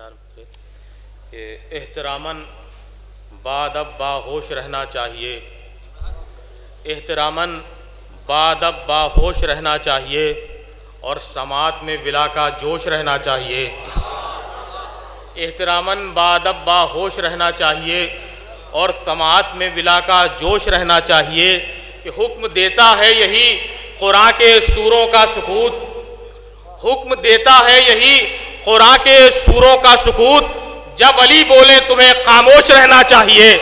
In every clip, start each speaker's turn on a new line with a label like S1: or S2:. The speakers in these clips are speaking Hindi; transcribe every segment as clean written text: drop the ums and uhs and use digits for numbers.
S1: चार कि एहतरामन बादब बाहोश रहना चाहिए, एहतरामन बादब बाहोश रहना चाहिए और समात में विला का जोश रहना चाहिए। एहतरामन बादब बाहोश रहना चाहिए और समात में विला का जोश रहना चाहिए कि हुक्म देता है यही कुरान के सूरों का सुकूत, हुक्म देता है यही कुरान के सूरों का सुकूत। जब अली बोले तुम्हें खामोश रहना चाहिए,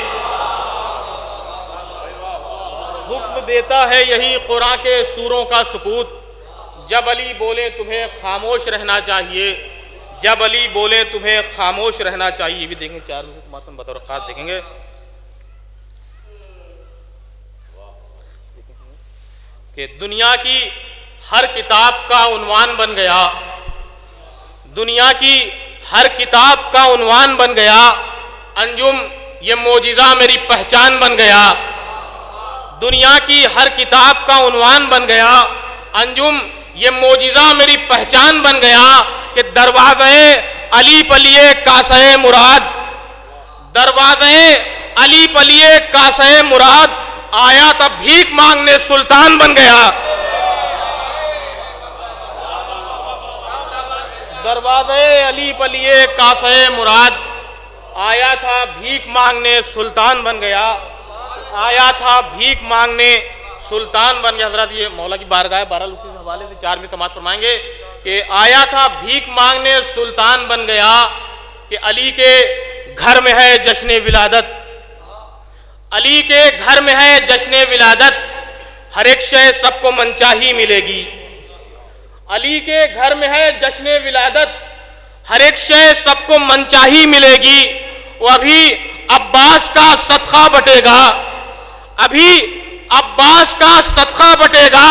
S1: हुक्म देता है यही कुरान के सूरों का सुकूत। जब अली बोले तुम्हें खामोश रहना चाहिए, जब अली बोले तुम्हें खामोश रहना चाहिए। ये भी देखेंगे, चार मातम बतौर खास देखेंगे कि दुनिया की हर किताब का उन्वान बन गया, दुनिया की हर किताब का उन्वान बन गया, अंजुम ये मोजिज़ा मेरी पहचान बन गया। दुनिया की हर किताब का उन्वान बन गया, अंजुम ये मोजिज़ा मेरी पहचान बन गया कि दरवाज़े अली पलिए कासे मुराद, दरवाज़े अली पलिए कासे मुराद, आया तब भीख मांगने सुल्तान बन गया। दरवाज़े अली पलिए कासे मुराद, आया था भीख मांगने सुल्तान बन गया, आया था भीख मांगने सुल्तान बन गया। हज़रत ये मौला की बारगाह बहरहाल उसी हवाले से चार में समाअत फरमाएंगे कि आया था भीख मांगने सुल्तान बन गया कि अली के घर में है जश्न विलादत, अली के घर में है जश्न विलादत, हर एक शय सबको मनचाही मिलेगी। अली के घर में है जश्न विलादत, हर एक शय सबको मनचाही मिलेगी। वो अभी अब्बास का सदका बटेगा, अभी अब्बास का सदका बटेगा,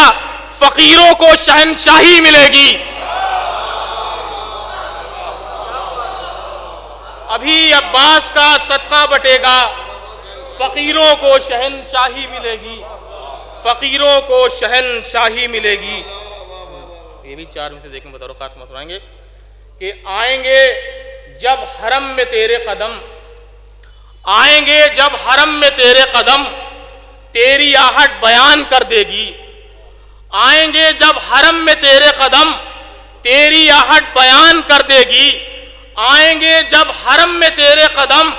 S1: फकीरों को शहनशाही मिलेगी। अभी अब्बास का सदका बटेगा, फकीरों को शहनशाही मिलेगी, फकीरों को शहनशाही मिलेगी। ये भी चार में से देखें बतौर खास मतवाएंगे कि आएंगे जब हरम में तेरे कदम, आएंगे जब हरम में तेरे कदम, तेरी आहट बयान कर देगी। आएंगे जब हरम में तेरे कदम, तेरी आहट बयान कर देगी। आएंगे जब हरम में तेरे कदम,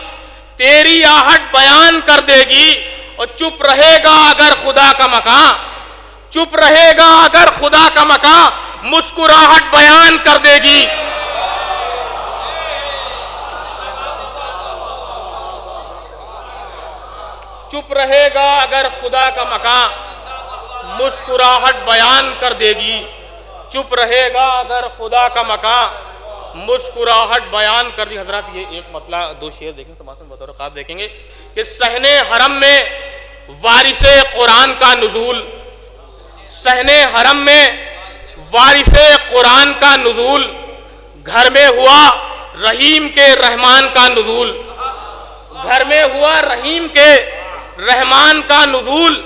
S1: तेरी आहट बयान कर देगी। और चुप रहेगा अगर खुदा का मकान, चुप रहेगा अगर खुदा का मकान, मुस्कुराहट बयान कर देगी। चुप रहेगा अगर खुदा का मकान, मुस्कुराहट बयान कर देगी। चुप रहेगा अगर खुदा का मकान, मुस्कुराहट बयान कर दी। हजरत ये एक मतला दो शेर देखेंगे तो मासूम बतौर खास देखेंगे कि सहने हरम में वारिसे कुरान का नुज़ूल, सहने हरम में वारिसे कुरान का नुज़ूल, घर में हुआ रहीम के रहमान का नुज़ूल, घर में हुआ रहीम के रहमान का नुज़ूल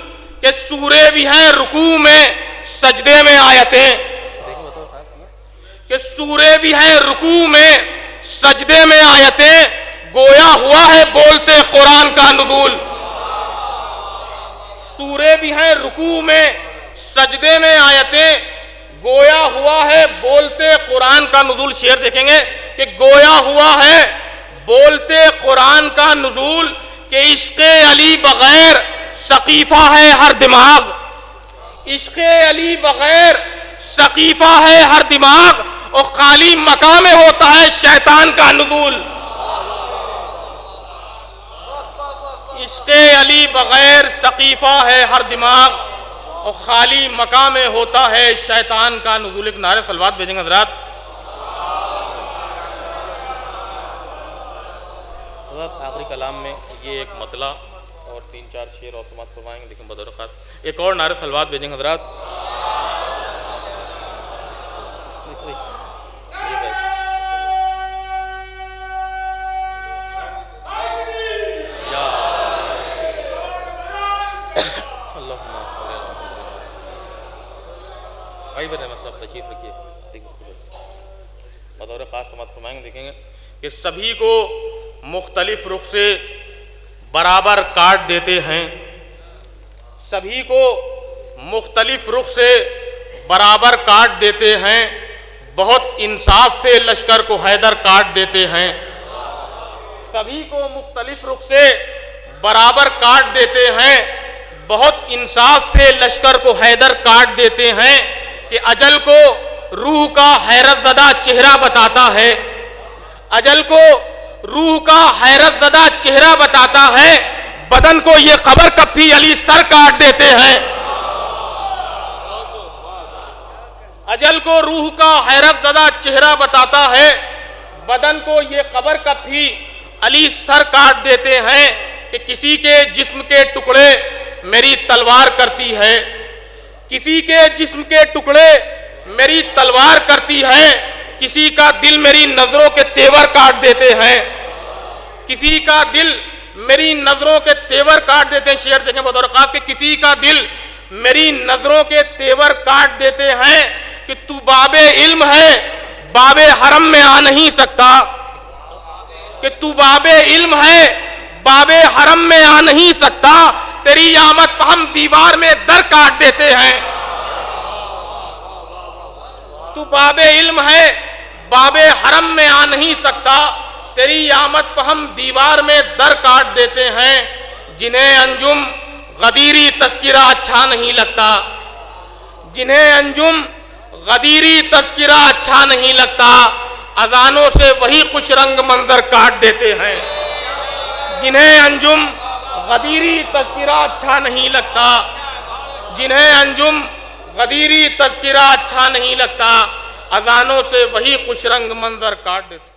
S1: के सूरे भी हैं रुकू में सजदे में आयतें, के सूरे भी हैं रुकू में सजदे में आयतें, गोया हुआ है बोलते कुरान का नुज़ूल। सूरे भी हैं रुकू में सजदे में आयतें, गोया हुआ है बोलते कुरान का नुज़ूल। शेर देखेंगे कि गोया हुआ है बोलते कुरान का नुज़ूल कि इश्क़े अली बगैर सकीफ़ा है हर दिमाग, इश्क़े अली बगैर सकीफ़ा है हर दिमाग, और खाली मका में होता है शैतान का नुज़ूल। इश्क़े अली बगैर सकीफ़ा है हर दिमाग और खाली मका में होता है शैतान का नुज़ूल। एक नारे सलवात भेजेंगे हज़रात। आखिरी कलाम में ये एक मतला और तीन चार शेर और समाअत फरमाएंगे, लेकिन बदौर खास एक और नारे सलवात भेजेंगे हज़रात। सब तशरीफ रखिए, बतौर खास समाअत फरमाएंगे। देखेंगे कि सभी को मुख्तलिफ रुख से बराबर काट देते हैं, सभी को मुख्तलिफ रुख से बराबर काट देते हैं, बहुत इंसाफ से लश्कर को हैदर काट देते हैं। सभी को मुख्तलिफ रुख से बराबर काट देते हैं, बहुत इंसाफ से लश्कर को हैदर काट देते हैं कि अजल को रूह का हैरतज़दा चेहरा बताता है, अजल को रूह का हैरतज़दा चेहरा बताता है, बदन को ये खबर कभी अली सर काट देते हैं। अजल को रूह का हैरतज़दा चेहरा बताता है, बदन को ये खबर कभी अली सर काट देते हैं कि किसी के जिस्म के टुकड़े मेरी तलवार करती है, किसी के जिस्म के टुकड़े मेरी तलवार करती है, किसी का दिल मेरी नजरों के तेवर काट देते हैं, किसी का दिल मेरी नजरों के तेवर काट देते हैं। शेर देखें बतौर खास कि किसी का दिल मेरी नजरों के तेवर काट देते हैं कि तू बाबे इल्म है, बाबे हरम में आ नहीं सकता, कि तू बाबे इल्म है, बाबे हरम में आ नहीं सकता, तेरी आमद पर हम दीवार में दर काट देते हैं। तू बाबे इल्म है, बाबे हरम में आ नहीं सकता, तेरी आमद पर हम दीवार में दर काट देते हैं। जिन्हें अंजुम गदीरी तस्किरा अच्छा नहीं लगता, जिन्हें अंजुम गदीरी तस्किरा अच्छा नहीं लगता, अजानों से वही कुछ रंग मंजर काट देते हैं। जिन्हें अंजुम गदीरी तस्किरा अच्छा नहीं लगता, जिन्हें अंजुम गदीरी तस्किरा अच्छा नहीं लगता, अजानों से वही कुछ रंग मंजर काट देते।